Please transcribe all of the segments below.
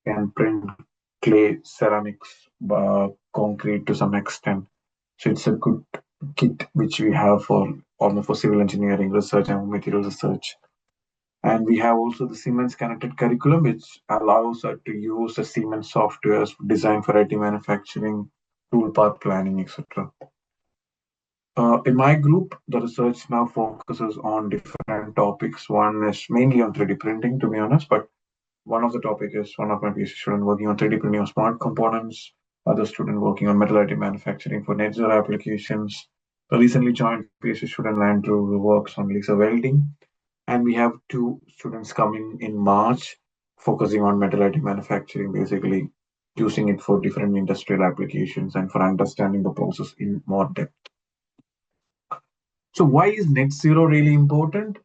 can print clay, ceramics, concrete to some extent. So it's a good kit which we have for almost for civil engineering research and material research. And we have also the Siemens connected curriculum, which allows us to use the Siemens softwares designed for IT manufacturing, toolpath planning, etc. In my group, the research now focuses on different topics. One is mainly on 3D printing, to be honest, but one of the topic is one of my PhD students working on 3D printing of smart components, other student working on metal additive manufacturing for net zero applications. The recently joined PhD student Andrew who works on laser welding. And we have two students coming in March focusing on metal additive manufacturing, basically using it for different industrial applications and for understanding the process in more depth. So why is net zero really important,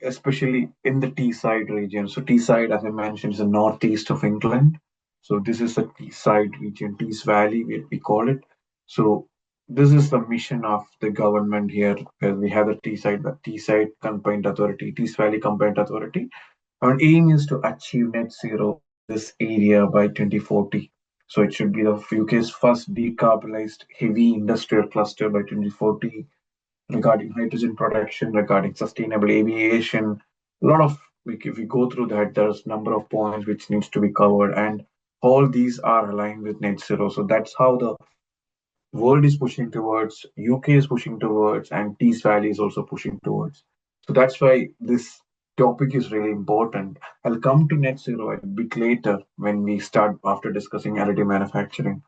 especially in the Teesside region? So Teesside, as I mentioned, is the northeast of England. So this is the Teesside region, Tees Valley, we call it. So this is the mission of the government here, where we have the Teesside Combined Authority, Tees Valley Combined Authority. Our aim is to achieve net zero in this area by 2040. So it should be the UK's first decarbonized heavy industrial cluster by 2040 regarding hydrogen production, regarding sustainable aviation. A lot of, if we go through that, there's a number of points which needs to be covered, and all these are aligned with net zero. So that's how the world is pushing towards, UK is pushing towards, and Tees Valley is also pushing towards. So that's why this topic is really important. I'll come to net zero a bit later when we start after discussing additive manufacturing.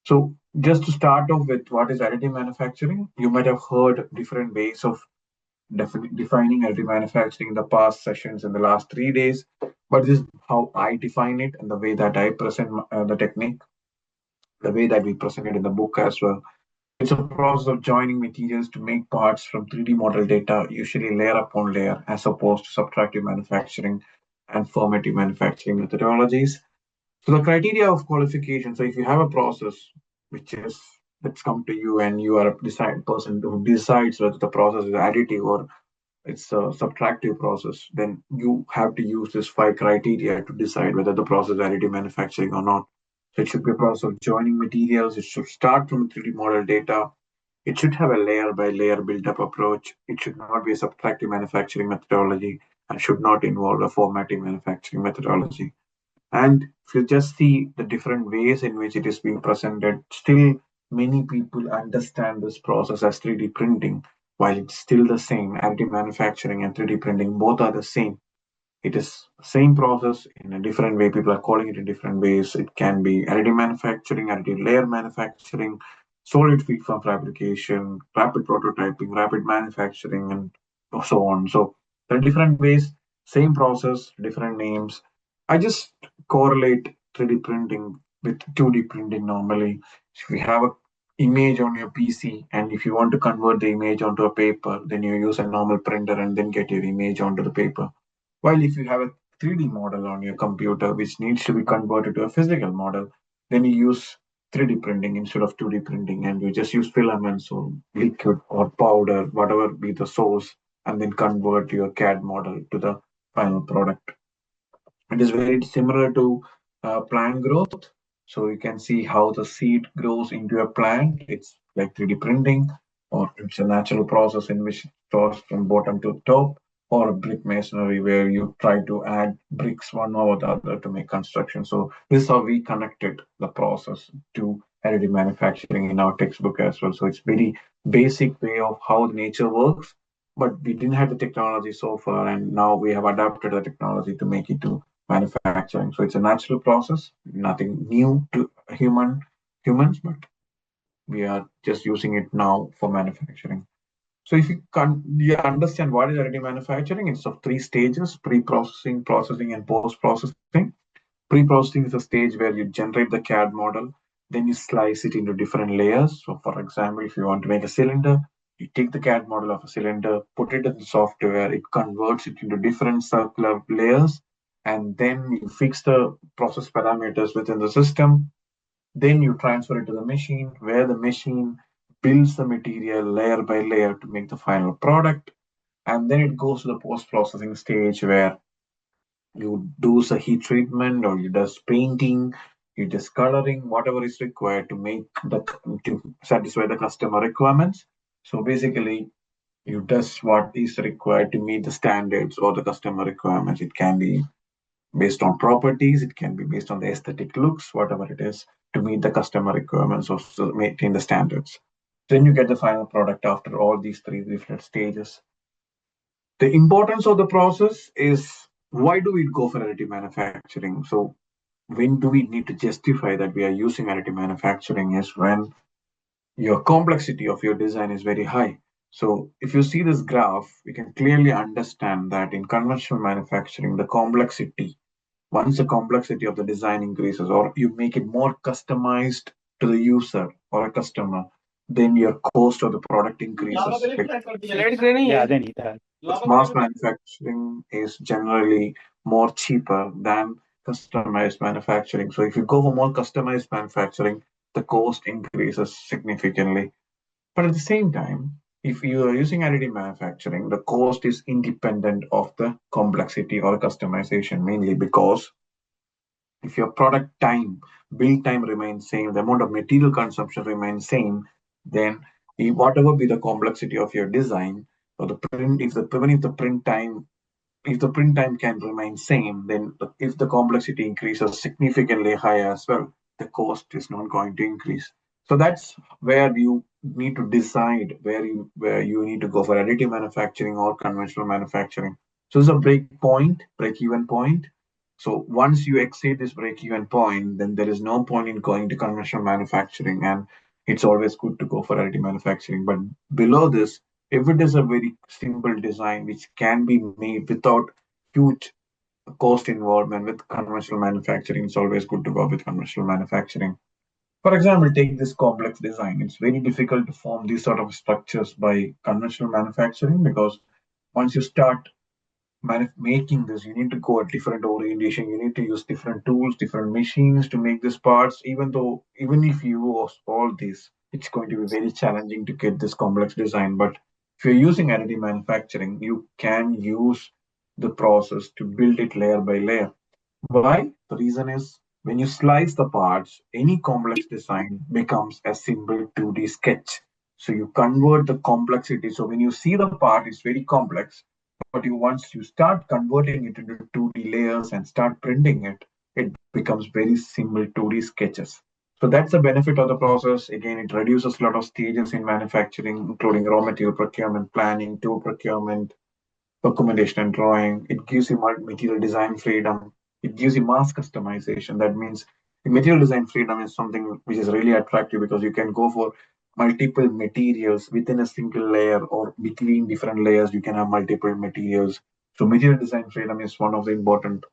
So just to start off with what is additive manufacturing, you might have heard different ways of defining additive manufacturing in the past sessions in the last 3 days, but this is how I define it and the way that I present the technique, the way that we present it in the book as well. It's a process of joining materials to make parts from 3D model data, usually layer upon layer, as opposed to subtractive manufacturing and formative manufacturing methodologies. So the criteria of qualification. So if you have a process which is that's come to you and you are a person who decides whether the process is additive or it's a subtractive process, then you have to use this 5 criteria to decide whether the process is additive manufacturing or not. So it should be a process of joining materials. It should start from 3D model data. It should have a layer by layer build-up approach. It should not be a subtractive manufacturing methodology and should not involve a formative manufacturing methodology. And if you just see the different ways in which it is being presented, still many people understand this process as 3D printing, while it's still the same. Additive manufacturing and 3D printing both are the same. It is the same process in a different way. People are calling it in different ways. It can be additive manufacturing, additive layer manufacturing, solid feed form fabrication, rapid prototyping, rapid manufacturing, and so on. So there are different ways, same process, different names. I just correlate 3D printing with 2D printing normally. If you have an image on your PC and if you want to convert the image onto a paper, then you use a normal printer and then get your image onto the paper. While if you have a 3D model on your computer which needs to be converted to a physical model, then you use 3D printing instead of 2D printing, and you just use filaments or liquid or powder, whatever be the source, and then convert your CAD model to the final product. It is very similar to plant growth. So you can see how the seed grows into a plant. It's like 3D printing, or it's a natural process in which it starts from bottom to top, or brick masonry where you try to add bricks one over the other to make construction. So this is how we connected the process to additive manufacturing in our textbook as well. So it's very basic way of how nature works, but we didn't have the technology so far, and now we have adapted the technology to make it to manufacturing. So it's a natural process, nothing new to humans, but we are just using it now for manufacturing. So if you understand what is additive manufacturing, it's of 3 stages: pre-processing, processing, and post-processing. Pre-processing is a stage where you generate the CAD model, then you slice it into different layers. So for example, if you want to make a cylinder, you take the CAD model of a cylinder, put it in the software, it converts it into different circular layers, and then you fix the process parameters within the system. Then you transfer it to the machine, where the machine builds the material layer by layer to make the final product. And then it goes to the post-processing stage where you do a heat treatment, or you does painting, you does coloring, whatever is required to make to satisfy the customer requirements. So basically, you does what is required to meet the standards or the customer requirements. It can be based on properties, it can be based on the aesthetic looks, whatever it is, to meet the customer requirements or to maintain the standards. Then you get the final product after all these three different stages. The importance of the process is, why do we go for additive manufacturing? So when do we need to justify that we are using additive manufacturing is when your complexity of your design is very high. So if you see this graph, you can clearly understand that in conventional manufacturing, the complexity, once the complexity of the design increases or you make it more customized to the user or a customer, then your cost of the product increases. Yeah, then Mass manufacturing is generally more cheaper than customized manufacturing. So if you go for more customized manufacturing, the cost increases significantly. But at the same time, if you are using additive manufacturing, the cost is independent of the complexity or customization, mainly because if your product time, build time remains same, the amount of material consumption remains same, then whatever be the complexity of your design or the print, if the even if the print time can remain same, then if the complexity increases significantly higher as well, the cost is not going to increase. So that's where you need to decide where you need to go for additive manufacturing or conventional manufacturing. So it's a break even point. So once you exceed this break even point, then there is no point in going to conventional manufacturing, and it's always good to go for additive manufacturing. But below this, if it is a very simple design which can be made without huge cost involvement with conventional manufacturing, it's always good to go with conventional manufacturing. For example, take this complex design. It's very difficult to form these sort of structures by conventional manufacturing because once you start making this, you need to go at different orientation. You need to use different tools, different machines to make these parts. Even if you use all this, it's going to be very challenging to get this complex design. But if you're using additive manufacturing, you can use the process to build it layer by layer. Why? The reason is when you slice the parts, any complex design becomes a simple 2D sketch. So you convert the complexity. So when you see the part, it's very complex, but once you start converting it into 2D layers and start printing it, it becomes very simple 2D sketches. So that's the benefit of the process. Again, it reduces a lot of stages in manufacturing, including raw material procurement, planning, tool procurement, documentation and drawing. It gives you material design freedom. It gives you mass customization. That means the material design freedom is something which is really attractive because you can go for multiple materials within a single layer or between different layers. You can have multiple materials. So material design freedom is one of the important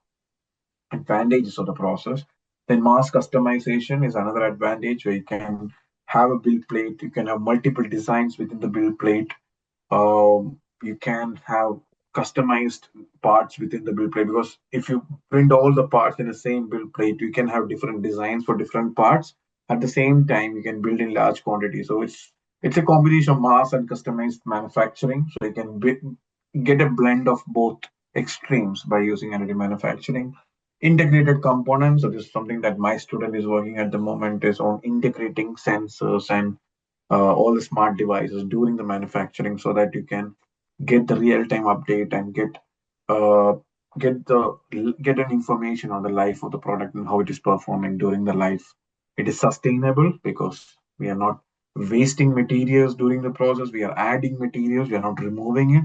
advantages of the process. Then mass customization is another advantage where you can have a build plate. You can have multiple designs within the build plate. You can have customized parts within the build plate because if you print all the parts in the same build plate, you can have different designs for different parts. At the same time, you can build in large quantities. So it's a combination of mass and customized manufacturing. So you can get a blend of both extremes by using additive manufacturing. Integrated components. So this is something that my student is working at the moment is on integrating sensors and all the smart devices during the manufacturing so that you can get the real-time update and uh, get an information on the life of the product and how it is performing during the life. It is sustainable because we are not wasting materials during the process. We are adding materials. We are not removing it.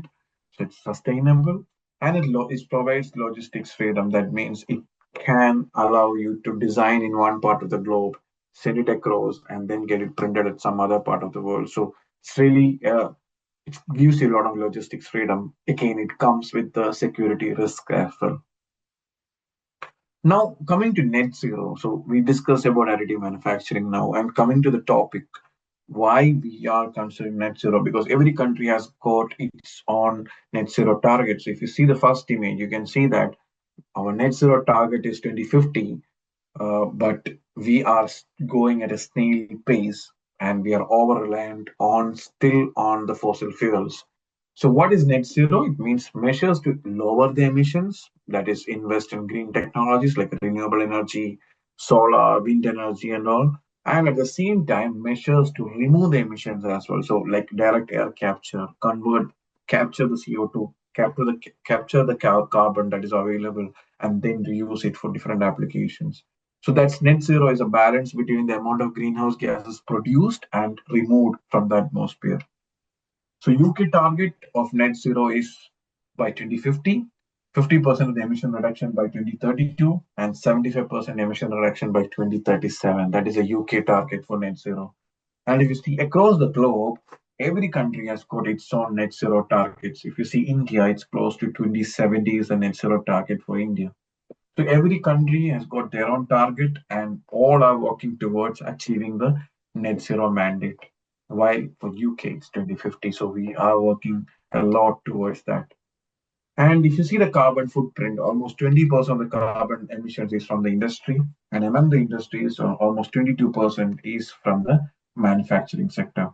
So it's sustainable and it provides logistics freedom. That means it can allow you to design in one part of the globe, send it across, and then get it printed at some other part of the world. So it's really it gives you a lot of logistics freedom. Again, it comes with the security risk as well. Now, coming to net zero. So we discussed about additive manufacturing now, and coming to the topic, why we are considering net zero, because every country has got its own net zero targets. If you see the first image, you can see that our net zero target is 2050, but we are going at a snail pace and we are over reliant on still on the fossil fuels. So what is net zero? It means measures to lower the emissions, that is invest in green technologies like renewable energy, solar, wind energy and all. And at the same time, measures to remove the emissions as well. So like direct air capture, capture the CO2, capture the carbon that is available and then reuse it for different applications. So that's net zero is a balance between the amount of greenhouse gases produced and removed from the atmosphere. So UK target of net zero is by 2050, 50% of the emission reduction by 2032, and 75% emission reduction by 2037. That is a UK target for net zero. And if you see across the globe, every country has got its own net zero targets. If you see India, it's close to 2070 is the net zero target for India. So every country has got their own target and all are working towards achieving the net zero mandate. While for UK it's 2050, so we are working a lot towards that. And if you see the carbon footprint, almost 20% of the carbon emissions is from the industry, and among the industries, almost 22% is from the manufacturing sector.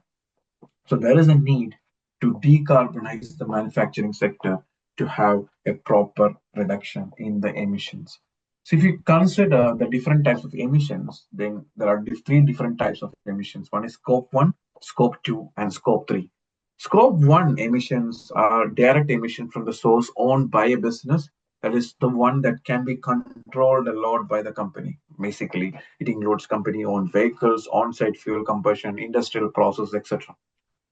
So there is a need to decarbonize the manufacturing sector to have a proper reduction in the emissions. So if you consider the different types of emissions, then there are three different types of emissions. One is scope 1, scope 2, and scope 3. Scope 1 emissions are direct emissions from the source owned by a business. That is the one that can be controlled a lot by the company. Basically, it includes company owned vehicles, on site fuel combustion, industrial process, etc.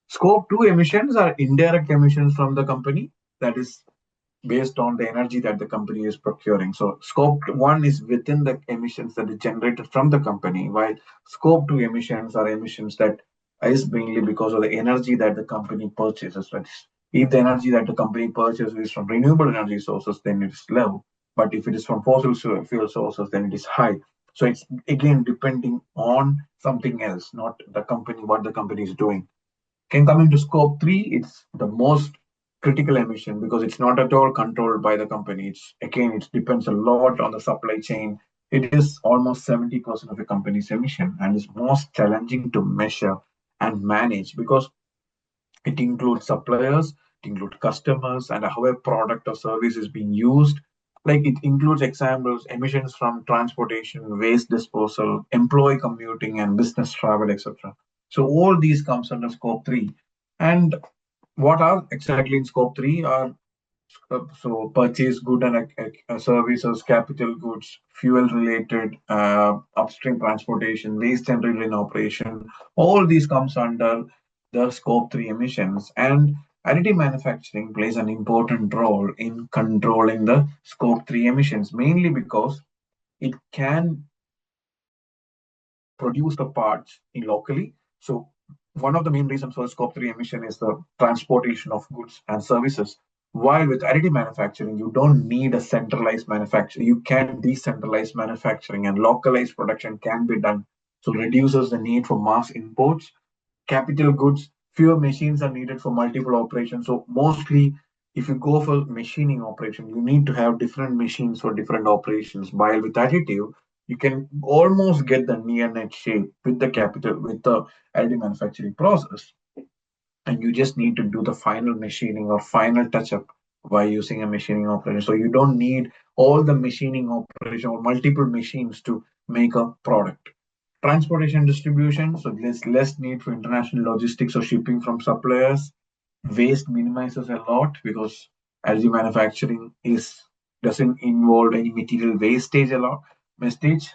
Scope 2 emissions are indirect emissions from the company, that is based on the energy that the company is procuring. So scope 1 is within the emissions that is generated from the company, while scope 2 emissions are emissions that is mainly because of the energy that the company purchases. That is, if the energy that the company purchases is from renewable energy sources, then it is low. But if it is from fossil fuel sources, then it is high. So it's again depending on something else, not the company, what the company is doing. Can come into scope 3, it's the most critical emission because it's not at all controlled by the company. It's again, it depends a lot on the supply chain. It is almost 70% of a company's emission and is most challenging to measure and manage because it includes suppliers, it includes customers, and how a product or service is being used. Like it includes examples, emissions from transportation, waste disposal, employee commuting, and business travel, etc. So all these comes under scope 3. And what are exactly in scope 3 are so purchase good and services, capital goods, fuel related, upstream transportation, waste generated in operation. All these comes under the scope 3 emissions. And additive manufacturing plays an important role in controlling the scope 3 emissions, mainly because it can produce the parts in locally. So one of the main reasons for scope 3 emission is the transportation of goods and services. While with additive manufacturing, you don't need a centralized manufacturing. You can decentralize manufacturing and localized production can be done. So reduces the need for mass imports, capital goods, fewer machines are needed for multiple operations. So mostly if you go for machining operation, you need to have different machines for different operations. While with additive, you can almost get the near net shape with the additive manufacturing process. And you just need to do the final machining or final touch up by using a machining operation. So you don't need all the machining operation or multiple machines to make a product. Transportation and distribution, so there's less need for international logistics or shipping from suppliers. Waste minimizes a lot because LG manufacturing is doesn't involve any material wastage a lot. Wastage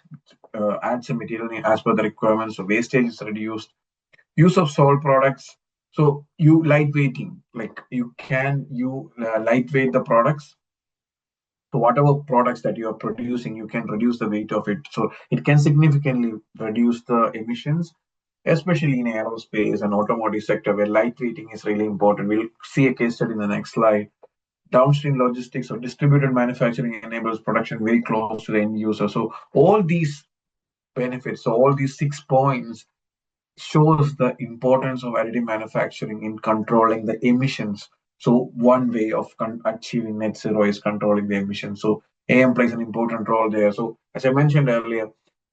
adds a material as per the requirements, so wastage is reduced. Use of salt products, so you lightweighting, like you lightweight the products. So whatever products that you are producing, you can reduce the weight of it. So it can significantly reduce the emissions, especially in aerospace and automotive sector where lightweighting is really important. We'll see a case study in the next slide. Downstream logistics or distributed manufacturing enables production very close to the end user. So all these benefits, so all these 6 points shows the importance of additive manufacturing in controlling the emissions. So one way of achieving net zero is controlling the emissions. So AM plays an important role there. So as I mentioned earlier,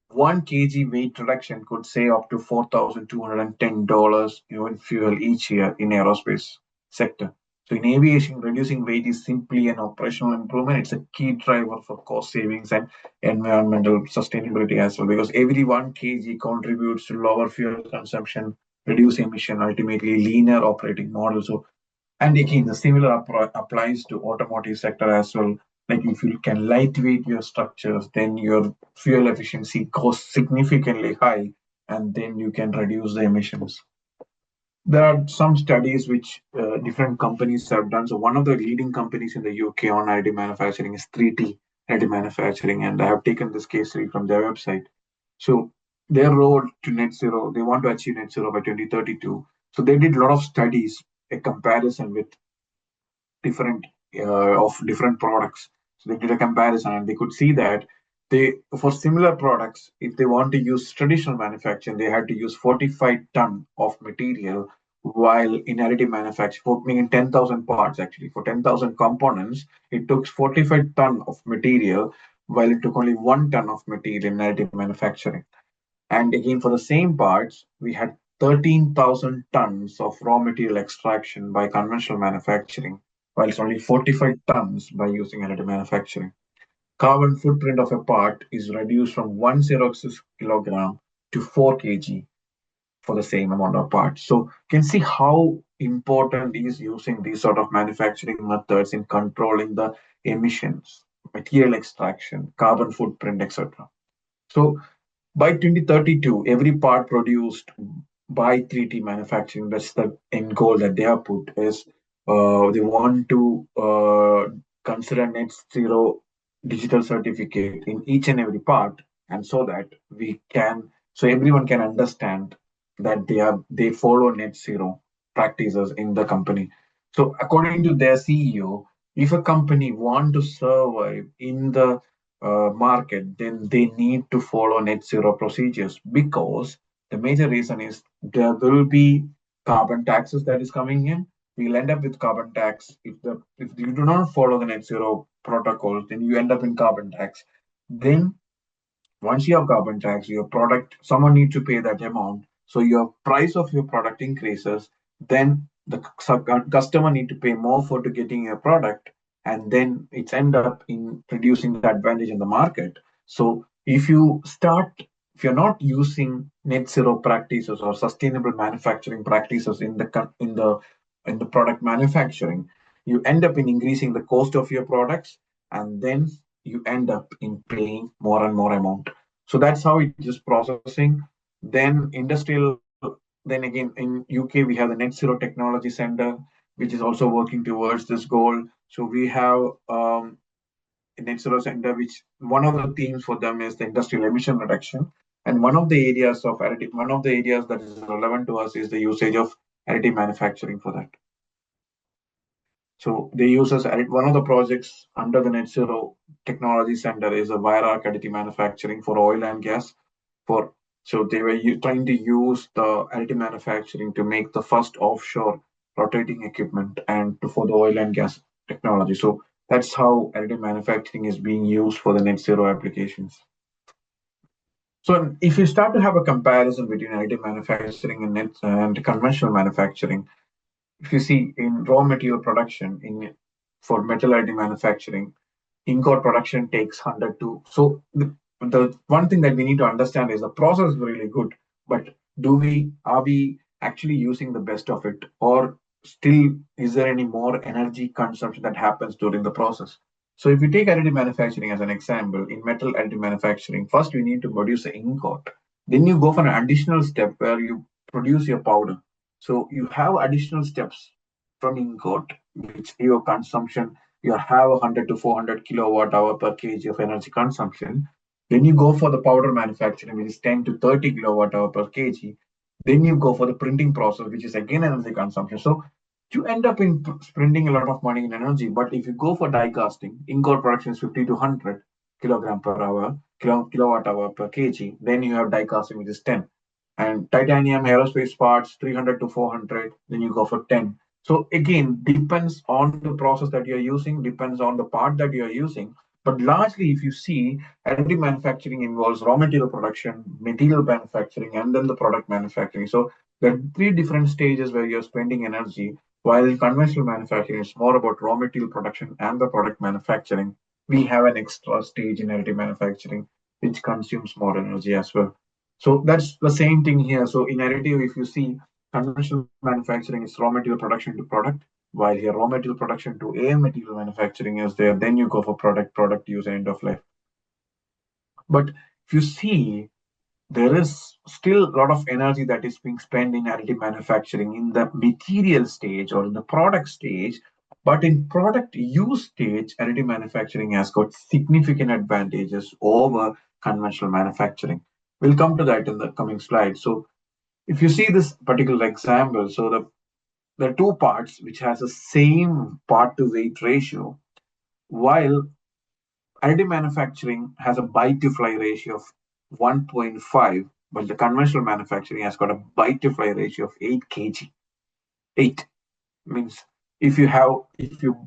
1 kg weight reduction could save up to $4,210 in fuel each year in aerospace sector. So in aviation, reducing weight is simply an operational improvement. It's a key driver for cost savings and environmental sustainability as well, because every 1 kg contributes to lower fuel consumption, reduce emission, ultimately leaner operating model. So, and again, the similar applies to automotive sector as well. Like if you can lightweight your structures, then your fuel efficiency goes significantly high, and then you can reduce the emissions. There are some studies which different companies have done. So one of the leading companies in the UK on additive manufacturing is 3T additive manufacturing, and I have taken this case study from their website. So their road to net zero, they want to achieve net zero by 2032. So they did a lot of studies, a comparison with different different products. So they did a comparison, and they could see that they for similar products, if they want to use traditional manufacturing, they had to use 45 ton of material, while in additive manufacturing, for meaning 10,000 parts actually, for 10,000 components, it took 45 ton of material, while it took only 1 ton of material in additive manufacturing. And again, for the same parts, we had 13,000 tons of raw material extraction by conventional manufacturing, while it's only 45 tons by using additive manufacturing. Carbon footprint of a part is reduced from 106 kilogram to 4 kg for the same amount of parts. So you can see how important is using these sort of manufacturing methods in controlling the emissions, material extraction, carbon footprint, etc. So by 2032, every part produced by 3T manufacturing, that's the end goal that they have put, is they want to consider net zero digital certificate in each and every part, and so that so everyone can understand that they follow net zero practices in the company. So according to their CEO, if a company want to survive in the market, then they need to follow net zero procedures, because the major reason is there will be carbon taxes that is coming in. We'll end up with carbon tax if you do not follow the net zero protocols, then you end up in carbon tax. Then once you have carbon tax, your product, someone needs to pay that amount. So your price of your product increases. Then the customer need to pay more for to getting your product, and then it's end up in reducing the advantage in the market. So if you're not using net zero practices or sustainable manufacturing practices in the product manufacturing, you end up in increasing the cost of your products, and then you end up in paying more and more amount. So that's how it is processing. Then industrial, then again in UK we have the Net Zero Technology Center, which is also working towards this goal. So we have a Net Zero Center, which one of the themes for them is the industrial emission reduction. And one of the areas that is relevant to us is the usage of additive manufacturing for that. So they use us one of the projects under the Net Zero Technology Center is a wire arc additive manufacturing for oil and gas. So they were trying to use the additive manufacturing to make the first offshore rotating equipment and for the oil and gas technology. So that's how additive manufacturing is being used for the net zero applications. So if you start to have a comparison between additive manufacturing and conventional manufacturing, if you see in raw material production for metal additive manufacturing, ingot production takes 100 to. So the one thing that we need to understand is the process is really good, but are we actually using the best of it, or still is there any more energy consumption that happens during the process? So if you take additive manufacturing as an example, in metal additive manufacturing, first we need to produce the ingot. Then you go for an additional step where you produce your powder. So you have additional steps from ingot, which your consumption, you have 100 to 400 kilowatt hour per kg of energy consumption. Then you go for the powder manufacturing, which is 10 to 30 kilowatt hour per kg. Then you go for the printing process, which is again energy consumption. So you end up in spending a lot of money in energy. But if you go for die casting, ingot production is 50 to 100 kilogram per hour, kilowatt hour per kg. Then you have die casting, which is 10. And titanium aerospace parts, 300 to 400. Then you go for 10. So again, depends on the process that you're using, depends on the part that you're using. But largely, if you see, additive manufacturing involves raw material production, material manufacturing, and then the product manufacturing. So there are three different stages where you're spending energy. While in conventional manufacturing, it's more about raw material production and the product manufacturing. We have an extra stage in additive manufacturing, which consumes more energy as well. So that's the same thing here. So in additive, if you see, conventional manufacturing is raw material production to product, while here raw material production to AM material manufacturing is there. Then you go for product use, end of life. But if you see, there is still a lot of energy that is being spent in additive manufacturing in the material stage or in the product stage. But in product use stage, additive manufacturing has got significant advantages over conventional manufacturing. We'll come to that in the coming slide. So if you see this particular example, so the two parts which has the same part to weight ratio, while additive manufacturing has a bite to fly ratio of 1.5, but the conventional manufacturing has got a bite to fly ratio of 8 kg. 8 means if you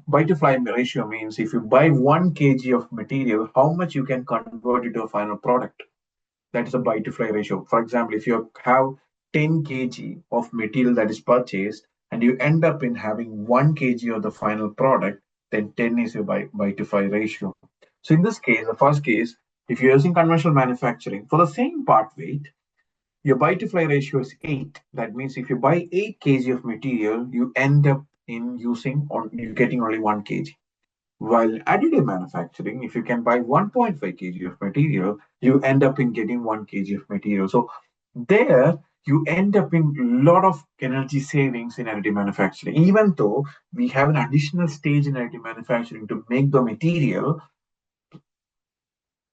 bite to fly ratio means if you buy 1 kg of material, how much you can convert it to a final product. That is a bite to fly ratio. For example, if you have 10 kg of material that is purchased and you end up in having 1 kg of the final product, then 10 is your bite to fly ratio. So in this case, the first case, if you're using conventional manufacturing for the same part weight, your bite to fly ratio is 8. That means if you buy 8 kg of material, you end up in using or you getting only 1 kg. While additive manufacturing, if you can buy 1.5 kg of material, you end up in getting 1 kg of material. So there you end up in a lot of energy savings in additive manufacturing. Even though we have an additional stage in additive manufacturing to make the material,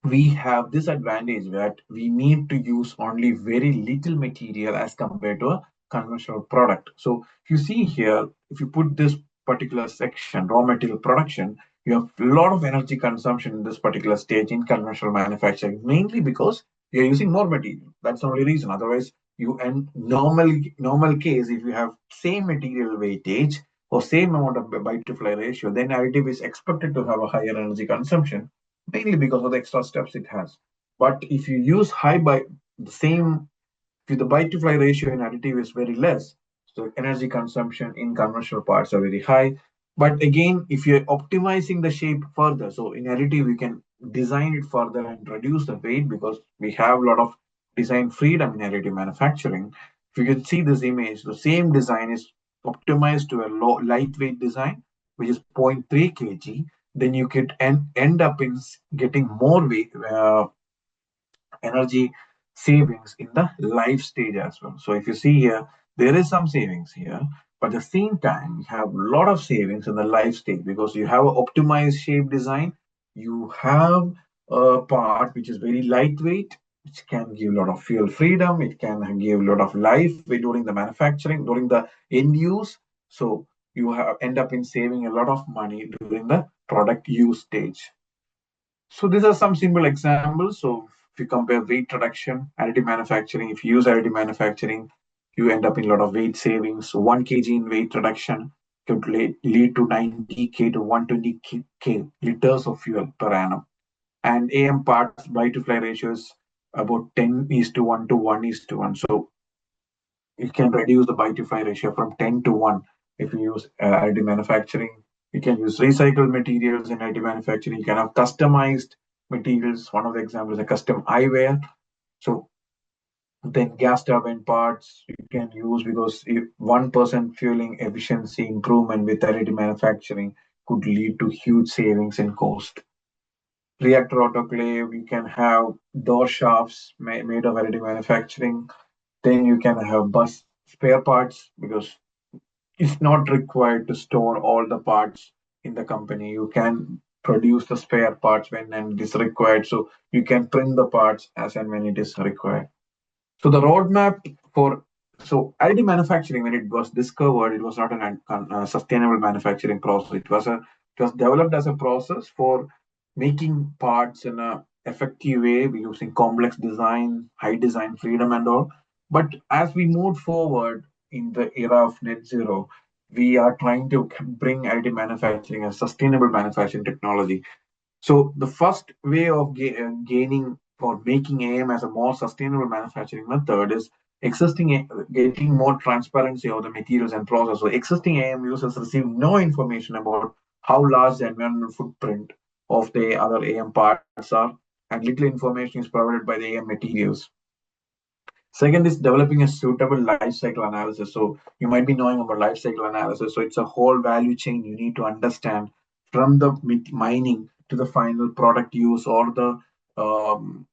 we have this advantage that we need to use only very little material as compared to a conventional product. So if you see here, if you put this particular section, raw material production, you have a lot of energy consumption in this particular stage in conventional manufacturing, mainly because you're using more material. That's the only reason. Otherwise, you end normal case, if you have same material weightage or same amount of bite to fly ratio, then additive is expected to have a higher energy consumption mainly because of the extra steps it has. But if you use high by the same, if the bite to fly ratio in additive is very less, so energy consumption in conventional parts are very high. But again, if you're optimizing the shape further, so in additive, we can design it further and reduce the weight because we have a lot of design freedom in additive manufacturing. If you can see this image, the same design is optimized to a lightweight design, which is zero point 0.3 kg. Then you could end up in getting more weight, energy savings in the life stage as well. So if you see here, there is some savings here, but at the same time, you have a lot of savings in the life stage because you have an optimized shape design. You have a part which is very lightweight, which can give a lot of fuel freedom. It can give a lot of life during the manufacturing, during the end use. So you end up in saving a lot of money during the product use stage. So these are some simple examples. So if you compare weight reduction, additive manufacturing, if you use additive manufacturing, you end up in a lot of weight savings. So 1 kg in weight reduction could lead to 90K to 120K liters of fuel per annum. And AM parts by to fly ratio is about 10:1 to 1:1. So you can reduce the buy to fly ratio from 10 to 1 if you use additive manufacturing. You can use recycled materials in additive manufacturing. You can have customized materials. One of the examples is a custom eyewear. So then gas turbine parts you can use because 1% fueling efficiency improvement with additive manufacturing could lead to huge savings in cost. Reactor autoclave, you can have door shafts made of additive manufacturing. Then you can have bus spare parts because it's not required to store all the parts in the company. You can produce the spare parts when and it is required. So you can print the parts as and when it is required. So the roadmap for additive manufacturing, when it was discovered, it was not a sustainable manufacturing process. It was developed as a process for making parts in a effective way using complex design, high design freedom, and all. But as we move forward in the era of net zero, we are trying to bring additive manufacturing as sustainable manufacturing technology. So the first way of gaining or making AM as a more sustainable manufacturing method is getting more transparency of the materials and process. So existing AM users receive no information about how large the environmental footprint of the other AM parts are, and little information is provided by the AM materials. Second is developing a suitable life cycle analysis. So you might be knowing about life cycle analysis. So it's a whole value chain you need to understand from the mining to the final product use, or the um,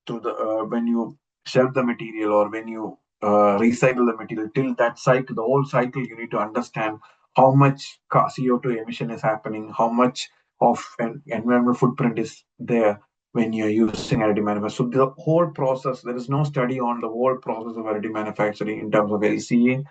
to the when you shelf the material, or when you recycle the material, till that cycle, the whole cycle, you need to understand how much CO2 emission is happening, how much of an environmental footprint is there when you're using additive manufacturing. So the whole process, there is no study on the whole process of additive manufacturing in terms of LCA.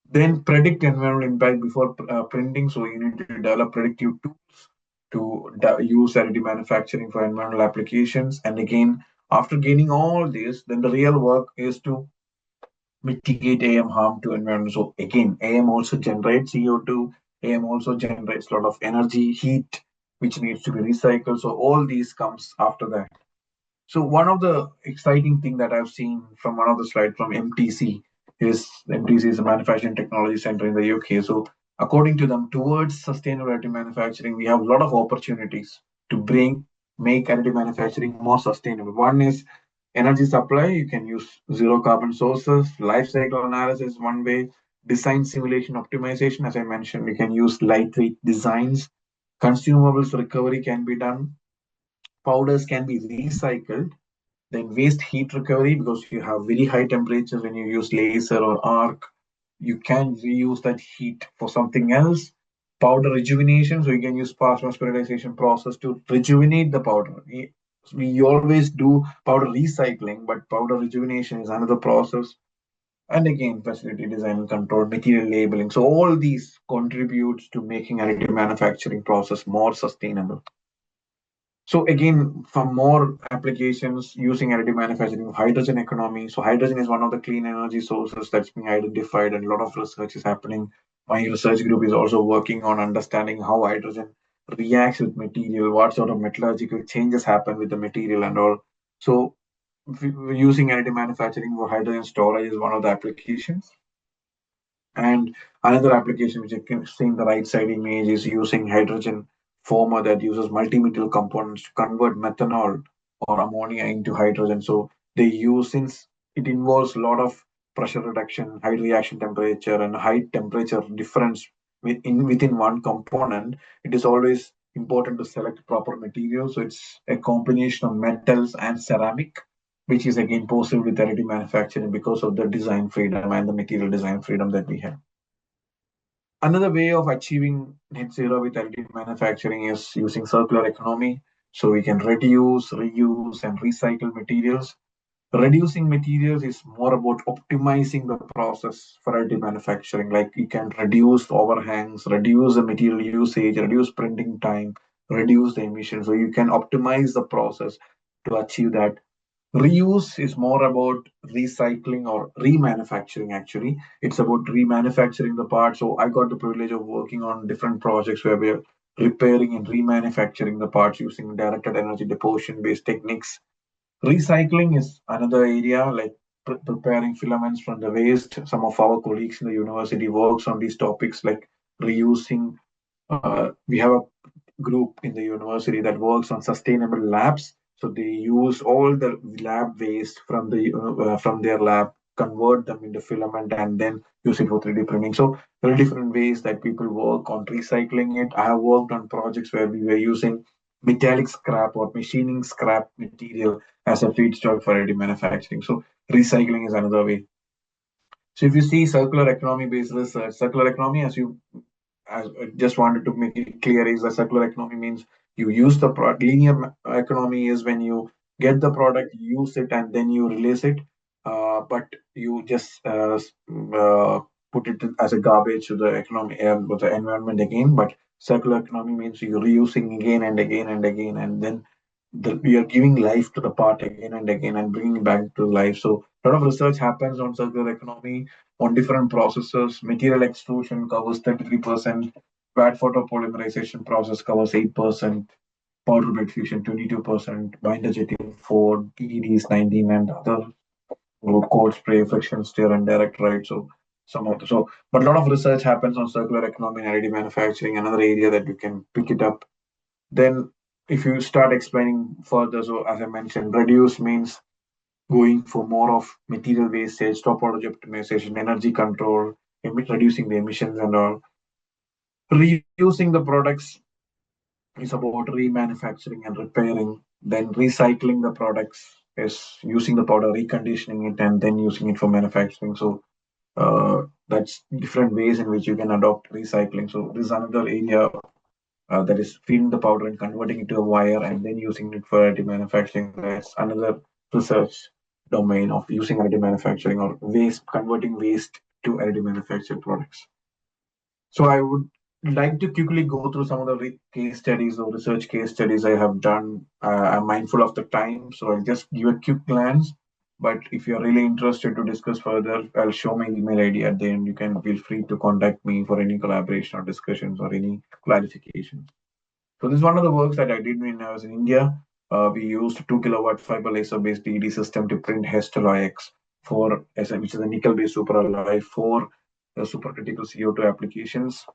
Then predict environmental impact before printing. So you need to develop predictive tools to use additive manufacturing for environmental applications. And again, after gaining all this, then the real work is to mitigate AM harm to environment. So again, AM also generates CO2. AM also generates a lot of energy, heat, which needs to be recycled. So all these comes after that. So one of the exciting thing that I've seen from one of the slides from MTC is a manufacturing technology center in the UK. So according to them, towards sustainable additive manufacturing, we have a lot of opportunities to make additive manufacturing more sustainable. One is energy supply. You can use zero carbon sources. Life cycle analysis one way. Design simulation optimization, as I mentioned, you can use lightweight designs. Consumables recovery can be done. Powders can be recycled. Then waste heat recovery, because you have very high temperatures when you use laser or arc, you can reuse that heat for something else. Powder rejuvenation, so you can use pasteurization process to rejuvenate the powder. We always do powder recycling, but powder rejuvenation is another process. And again, facility design and control, material labeling. So all these contributes to making additive manufacturing process more sustainable. So again, for more applications using additive manufacturing, hydrogen economy. So hydrogen is one of the clean energy sources that's being identified, and a lot of research is happening. My research group is also working on understanding how hydrogen reacts with material, what sort of metallurgical changes happen with the material and all. So using additive manufacturing for hydrogen storage is one of the applications. And another application which you can see in the right side image is using hydrogen former that uses multi-material components to convert methanol or ammonia into hydrogen. So they use, since it involves a lot of pressure reduction, high reaction temperature, and high temperature difference within one component, it is always important to select proper material. So it's a combination of metals and ceramic, which is again possible with additive manufacturing because of the design freedom and the material design freedom that we have. Another way of achieving net zero with additive manufacturing is using circular economy. So we can reduce, reuse, and recycle materials. Reducing materials is more about optimizing the process for additive manufacturing. Like you can reduce overhangs, reduce the material usage, reduce printing time, reduce the emissions. So you can optimize the process to achieve that. Reuse is more about recycling or remanufacturing, actually. It's about remanufacturing the parts. So I got the privilege of working on different projects where we're repairing and remanufacturing the parts using directed energy deposition based techniques. Recycling is another area, like preparing filaments from the waste. Some of our colleagues in the university works on these topics, like reusing. We have a group in the university that works on sustainable labs. So they use all the lab waste from their lab, convert them into filament, and then use it for 3D printing. So there are different ways that people work on recycling it. I have worked on projects where we were using metallic scrap or machining scrap material as a feedstock for additive manufacturing. So recycling is another way. So if you see circular economy based research, circular economy, I just wanted to make it clear, is the circular economy means you use the product. Linear economy is when you get the product, use it, and then you release it. But you just put it as a garbage to the economy, with the environment again. But circular economy means you're reusing again and again and again, and then we are giving life to the part again and again and bringing it back to life. So a lot of research happens on circular economy on different processes. Material extrusion covers 33%, bad photopolymerization process covers 8%, powder bed fusion 22%, binder jetting 4, PDD is 19, and other cold spray, friction stir, and direct ride. But a lot of research happens on circular economy and additive manufacturing, another area that you can pick it up. Then, if you start explaining further, so as I mentioned, reduce means going for more of material wastage, topology optimization, energy control, reducing the emissions and all. Reusing the products is about remanufacturing and repairing. Then recycling the products is using the powder, reconditioning it, and then using it for manufacturing. So that's different ways in which you can adopt recycling. So this is another area that is feeding the powder and converting it to a wire and then using it for additive manufacturing. That's another research domain of using additive manufacturing or waste, converting waste to additive manufactured products. So I would like to quickly go through some of the case studies or research case studies I have done. I'm mindful of the time, so I'll just give a quick glance. But if you're really interested to discuss further, I'll show my email ID at the end. You can feel free to contact me for any collaboration or discussions or any clarifications. So this is one of the works that I did when I was in India. We used 2 kilowatt fiber laser based DED system to print Hestel IX for which is a nickel based superalloy for supercritical CO2 applications.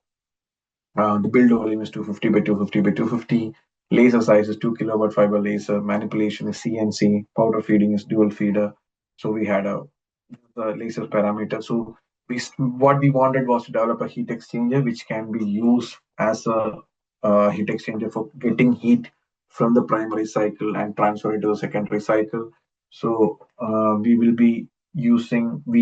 The build volume is 250 by 250 by 250. Laser size is 2 kilowatt fiber laser. Manipulation is CNC. Powder feeding is dual feeder. So we had the laser parameter. So what we wanted was to develop a heat exchanger which can be used as a heat exchanger for getting heat from the primary cycle and transfer it to the secondary cycle. So we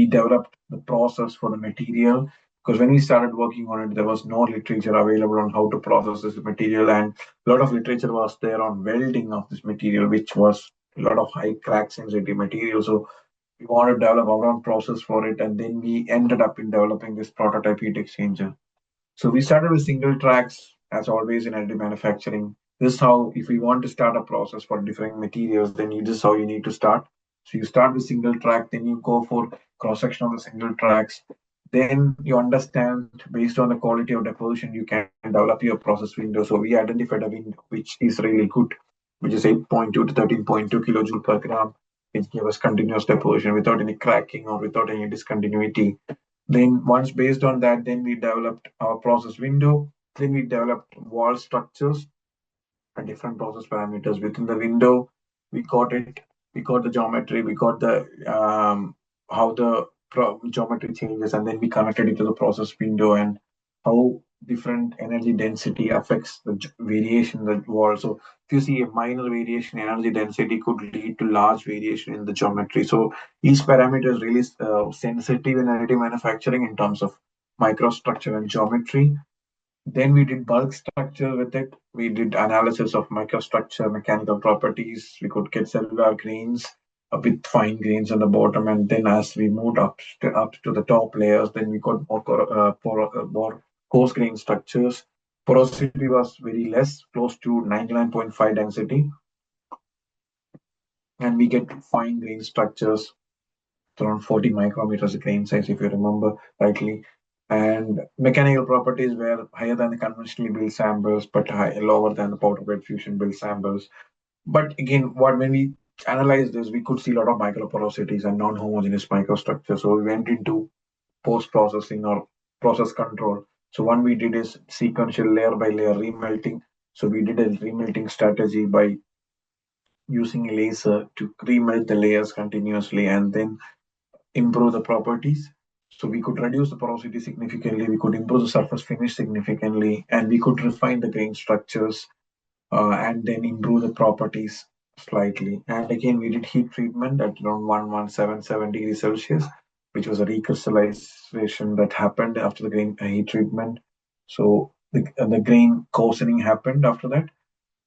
developed the process for the material because when we started working on it, there was no literature available on how to process this material, and a lot of literature was there on welding of this material, which was a lot of high crack sensitive material. So we wanted to develop our own process for it, and then we ended up in developing this prototype heat exchanger. So we started with single tracks, as always in additive manufacturing. This is how, if we want to start a process for different materials, then this is how you need to start. So you start with single track, then you go for cross section of the single tracks. Then you understand based on the quality of deposition, you can develop your process window. So we identified a window which is really good, which is 8.2 to 13.2 kilojoule per gram, which gives us continuous deposition without any cracking or without any discontinuity. Then once based on that, then we developed our process window. Then we developed wall structures and different process parameters within the window. We got it. We got the geometry. We got the how the geometry changes, and then we connected it to the process window and how different energy density affects the variation in the wall. So if you see a minor variation in energy density could lead to large variation in the geometry. So each parameter is really sensitive in additive manufacturing in terms of microstructure and geometry. Then we did bulk structure with it. We did analysis of microstructure, mechanical properties. We could get cellular grains with fine grains on the bottom. And then as we moved up to the top layers, then we got more coarse grain structures. Porosity was very less, close to 99.5 density. And we get fine grain structures around 40 micrometers grain size, if you remember rightly. And mechanical properties were higher than the conventionally built samples, but lower than the powder bed fusion built samples. But again, when we analyzed this, we could see a lot of microporosities and non-homogeneous microstructure. So we went into post-processing or process control. So one we did is sequential layer by layer remelting. So we did a remelting strategy by using a laser to remelt the layers continuously and then improve the properties. So we could reduce the porosity significantly, we could improve the surface finish significantly, and we could refine the grain structures and then improve the properties slightly. And again, we did heat treatment at around 1177 degrees Celsius, which was a recrystallization that happened after the grain heat treatment. So the grain coarsening happened after that.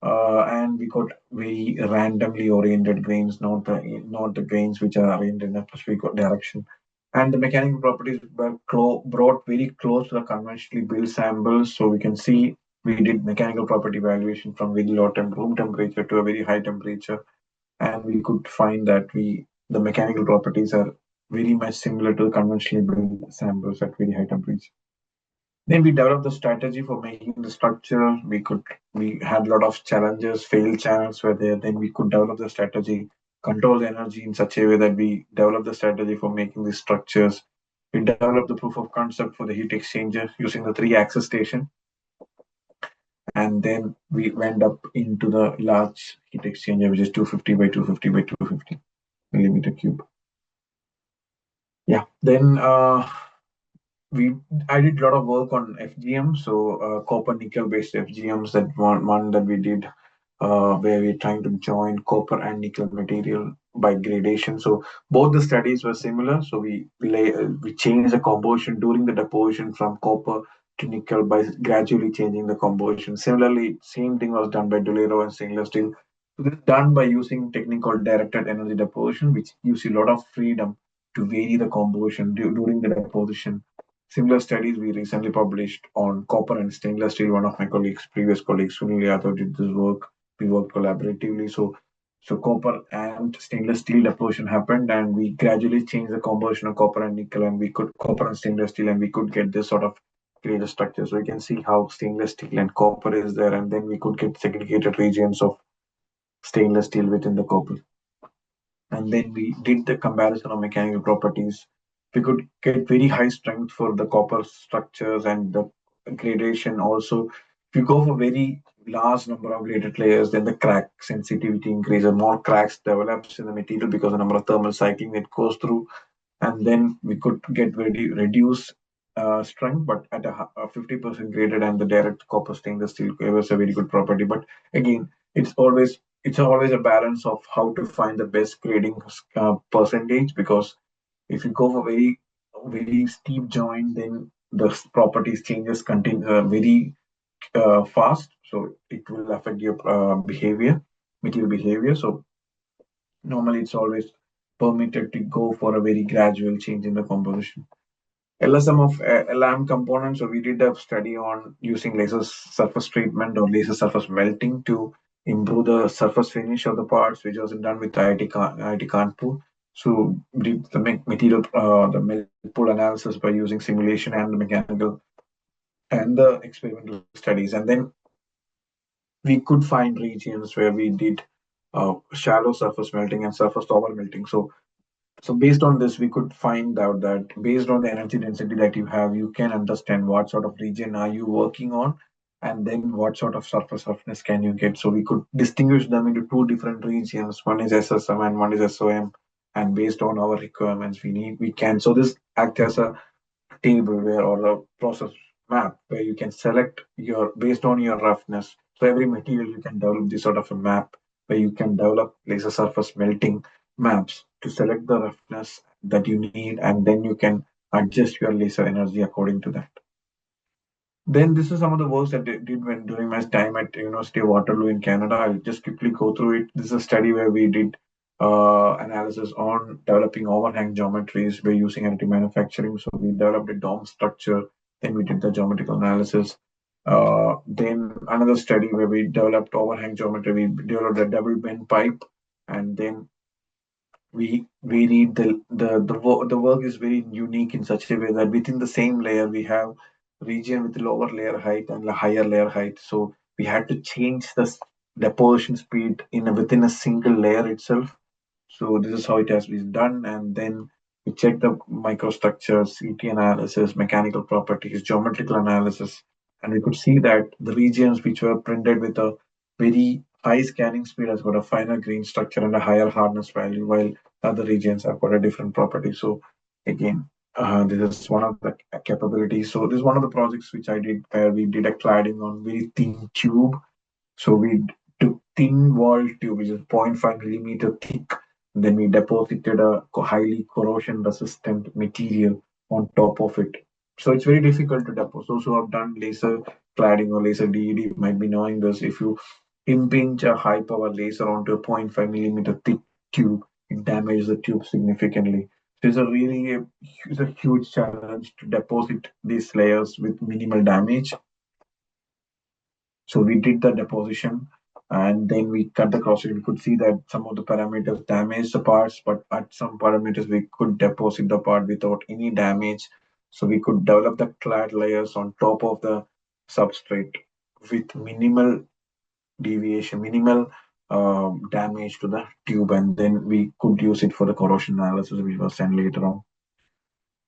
And we got very randomly oriented grains, not the grains which are oriented in a specific direction. And the mechanical properties were brought very close to the conventionally built samples. So we can see we did mechanical property evaluation from very low room temperature to a very high temperature, and we could find that the mechanical properties are very much similar to the conventionally built samples at very high temperature. Then we developed the strategy for making the structure. We had a lot of challenges, failed channels were there. Then we could develop the strategy, control the energy in such a way that we develop the strategy for making these structures. We developed the proof of concept for the heat exchanger using the three-axis station, and then we went up into the large heat exchanger, which is 250 by 250 by 250 millimeter cube. Yeah, then we I did a lot of work on FGM, so copper nickel based FGMs. That one that we did, where we're trying to join copper and nickel material by gradation. So both the studies were similar. So we changed the composition during the deposition from copper to nickel by gradually changing the composition. Similarly, same thing was done by Dolero and stainless steel. So this is done by using technique called directed energy deposition, which gives you a lot of freedom to vary the composition during the deposition. Similar studies we recently published on copper and stainless steel. One of my colleagues, previous colleagues, Sunil Yadav, did this work. We worked collaboratively. So copper and stainless steel deposition happened, and we gradually changed the composition of copper and nickel, and we could copper and stainless steel, and we could get this sort of greater structure. So you can see how stainless steel and copper is there, and then we could get segregated regions of stainless steel within the copper. And then we did the comparison of mechanical properties. We could get very high strength for the copper structures and the gradation also. If you go for very large number of graded layers, then the crack sensitivity increases. More cracks develops in the material because the number of thermal cycling that goes through, and then we could get very reduced strength, but at a 50% graded, and the direct copper stainless steel was a very good property. But again, it's always a balance of how to find the best grading percentage, because if you go for very steep joint, then the properties changes continue very fast, so it will affect your material behavior. So normally it's always permitted to go for a very gradual change in the composition. LSM of LAM components. So we did a study on using laser surface treatment or laser surface melting to improve the surface finish of the parts, which was done with IIT Kanpur. So we did the material, the melt pool analysis by using simulation and the mechanical and the experimental studies, and then we could find regions where we did shallow surface melting and surface over melting. So based on this, we could find out that based on the energy density that you have, you can understand what sort of region are you working on, and then what sort of surface roughness can you get. So we could distinguish them into two different regions. One is SSM and one is SOM. And based on our requirements, we can. So this act as a table where, or a process map where you can select your based on your roughness. So every material you can develop this sort of a map where you can develop laser surface melting maps to select the roughness that you need, and then you can adjust your laser energy according to that. Then this is some of the works that I did when during my time at University of Waterloo in Canada. I'll just quickly go through it. This is a study where we did analysis on developing overhang geometries by using additive manufacturing. So we developed a dome structure, then we did the geometrical analysis. Then another study where we developed overhang geometry, we developed a double bend pipe, and then we read the work is very unique in such a way that within the same layer we have region with lower layer height and a higher layer height. So we had to change the deposition speed within a single layer itself. So this is how it has been done, and then we check the microstructures, CT analysis, mechanical properties, geometrical analysis, and we could see that the regions which were printed with a very high scanning speed has got a finer grain structure and a higher hardness value, while other regions have got a different property. So again, this is one of the capabilities. So this is one of the projects which I did where we did a cladding on very thin tube. So we took thin wall tube, which is 0.5 millimeter thick. Then we deposited a highly corrosion resistant material on top of it. So it's very difficult to deposit. Those who have done laser cladding or laser DED might be knowing this. If you impinge a high power laser onto a 0.5 millimeter thick tube, it damages the tube significantly. So it's a huge challenge to deposit these layers with minimal damage. So we did the deposition, and then we cut the cross section. We could see that some of the parameters damaged the parts, but at some parameters we could deposit the part without any damage. So we could develop the clad layers on top of the substrate with minimal deviation, minimal damage to the tube, and then we could use it for the corrosion analysis, which was done later on.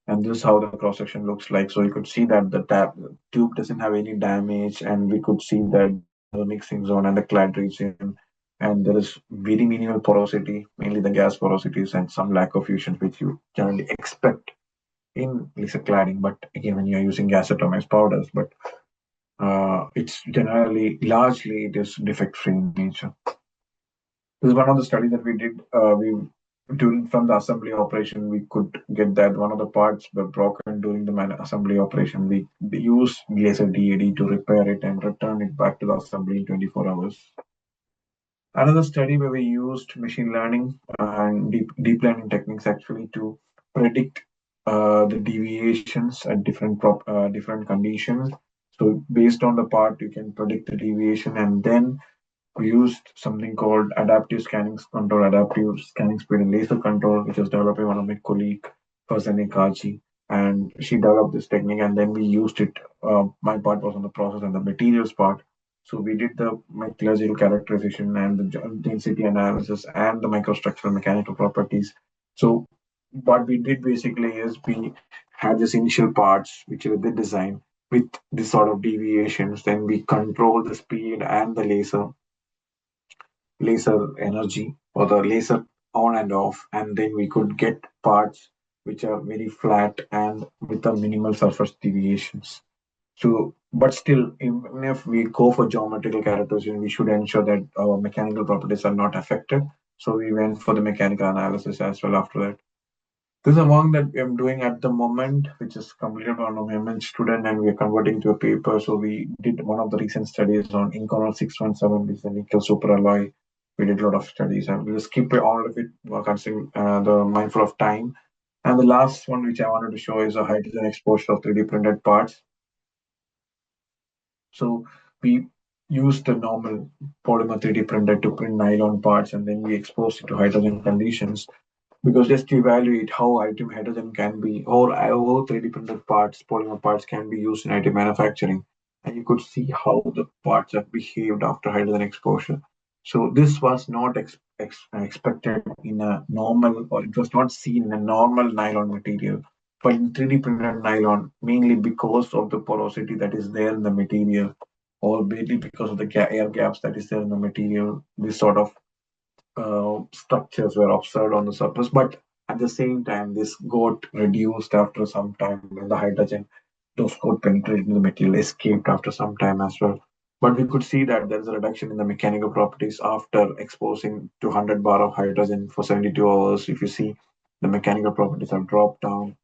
And this is how the cross section looks like. So you could see that the tube doesn't have any damage, and we could see that there is a mixing zone and the clad region, and there is very minimal porosity, mainly the gas porosities, and some lack of fusion, which you generally expect in laser cladding. But again, when you're using gas atomized powders, but it's generally largely it is defect free in nature. This is one of the studies that we did. We during from the assembly operation, we could get that one of the parts were broken during the assembly operation. We use laser DAD to repair it and return it back to the assembly in 24 hours. Another study where we used machine learning and deep learning techniques actually to predict the deviations at different conditions. So based on the part, you can predict the deviation, and then we used something called adaptive scanning speed and laser control, which was developed by one of my colleague, Farzaneh Kaji, and she developed this technique, and then we used it. My part was on the process and the materials part. So we did the metallurgical characterization and the density analysis and the microstructural mechanical properties. So what we did basically is we had this initial parts which were the design with this sort of deviations. Then we control the speed and the laser energy or the laser on and off, and then we could get parts which are very flat and with a minimal surface deviations. So, but still, even if we go for geometrical characterization, we should ensure that our mechanical properties are not affected. So we went for the mechanical analysis as well after that. This is a work that I'm doing at the moment, which is completed on a MM student, and we're converting to a paper. So we did one of the recent studies on Inconel 617, which is a nickel superalloy. We did a lot of studies, and we'll skip all of it, considering the mindful of time. And the last one, which I wanted to show, is a hydrogen exposure of 3D printed parts. So we used the normal polymer 3D printer to print nylon parts, and then we exposed it to hydrogen conditions, because just to evaluate how additive hydrogen can be, or how 3D printed parts, polymer parts can be used in additive manufacturing. And you could see how the parts have behaved after hydrogen exposure. So this was not expected in a normal, or it was not seen in a normal nylon material, but in 3D printed nylon, mainly because of the porosity that is there in the material, or mainly because of the air gaps that is there in the material. This sort of structures were observed on the surface, but at the same time, this got reduced after some time when the hydrogen, those got penetrated in the material, escaped after some time as well. But we could see that there is a reduction in the mechanical properties after exposing to 100 bar of hydrogen for 72 hours. If you see, the mechanical properties have dropped down,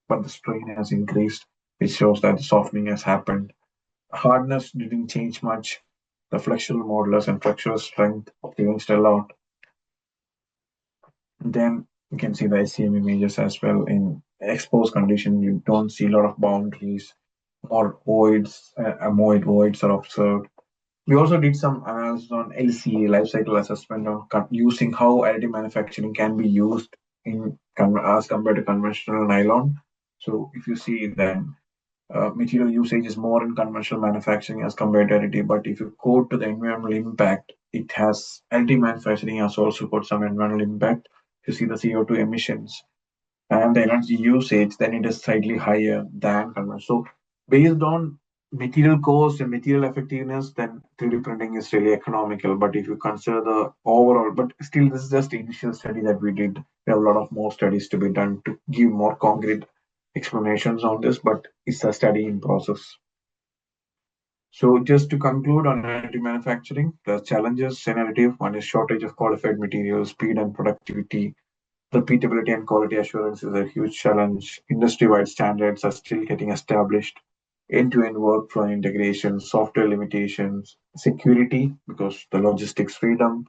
but the strain has increased, which shows that the softening has happened. Hardness didn't change much. The flexural modulus and flexural strength changed a lot. Then you can see the SCM images as well. In exposed condition, you don't see a lot of boundaries or voids, ammoid voids are observed. We also did some analysis on LCA, life cycle assessment, on using how additive manufacturing can be used in as compared to conventional nylon. So if you see, then material usage is more in conventional manufacturing as compared to additive. But if you go to the environmental impact, it has additive manufacturing has also got some environmental impact. You see the CO2 emissions and the energy usage, then it is slightly higher than conventional. So based on material cost and material effectiveness, then 3D printing is really economical. But if you consider the overall, but still this is just the initial study that we did. We have a lot of more studies to be done to give more concrete explanations on this, but it's a study in process. So just to conclude on additive manufacturing, the challenges narrative: one is shortage of qualified materials, speed and productivity. Repeatability and quality assurance is a huge challenge. Industry-wide standards are still getting established. End-to-end workflow integration, software limitations, security, because the logistics freedom,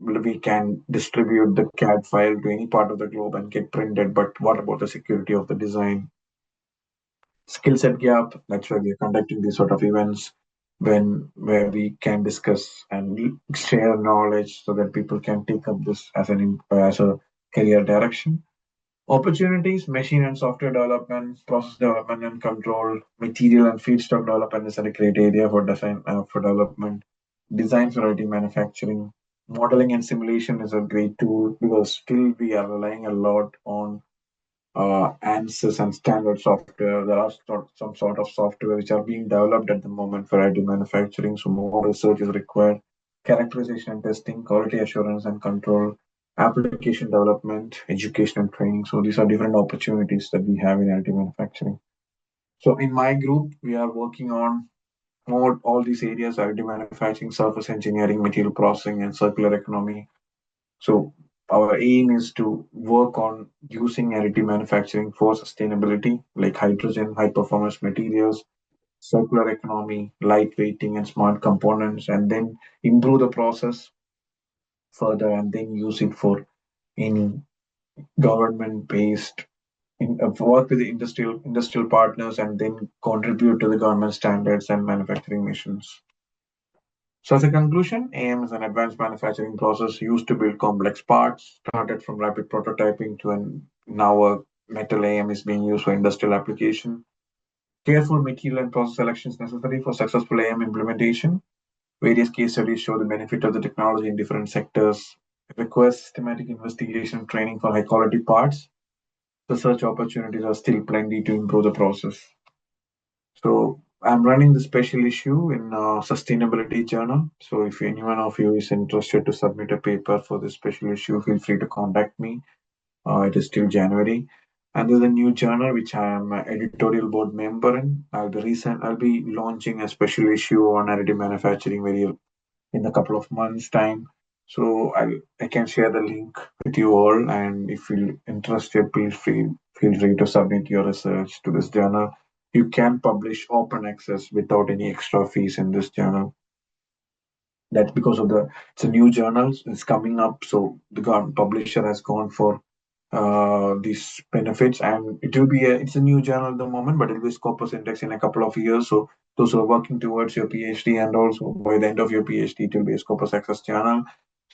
we can distribute the CAD file to any part of the globe and get printed, but what about the security of the design? Skill set gap, that's why we are conducting these sort of events where we can discuss and share knowledge so that people can take up this as a career direction. Opportunities: machine and software development, process development and control, material and feedstock development is a great area for design for development. Design for additive manufacturing, Modeling and simulation is a great tool because still we are relying a lot on ANSYS and standard software. There are some sort of software which are being developed at the moment for additive manufacturing, so more research is required. Characterization and testing, quality assurance and control, application development, education and training. So these are different opportunities that we have in additive manufacturing. So in my group, we are working on more all these areas: additive manufacturing, surface engineering, material processing, and circular economy. So our aim is to work on using additive manufacturing for sustainability, like hydrogen, high performance materials, circular economy, lightweighting, and smart components, and then improve the process further and then use it for any government based work with the industrial partners and then contribute to the government standards and manufacturing missions. So as a conclusion, AM is an advanced manufacturing process used to build complex parts, started from rapid prototyping to now a metal AM is being used for industrial application. Careful material and process selection is necessary for successful AM implementation. Various case studies show the benefit of the technology in different sectors. It requires systematic investigation and training for high quality parts. Research opportunities are still plenty to improve the process. So I'm running the special issue in Sustainability Journal. So if anyone of you is interested to submit a paper for this special issue, feel free to contact me. It is still January, and there's a new journal which I am an editorial board member in. I'll be launching a special issue on additive manufacturing very in a couple of months' time. So I can share the link with you all, and if you're interested, please feel free to submit your research to this journal. You can publish open access without any extra fees in this journal. That's because of it's a new journal, it's coming up, so the publisher has gone for these benefits, and it's a new journal at the moment, but it will be Scopus Index in a couple of years. So those who are working towards your PhD and also by the end of your PhD, it will be a Scopus Access journal.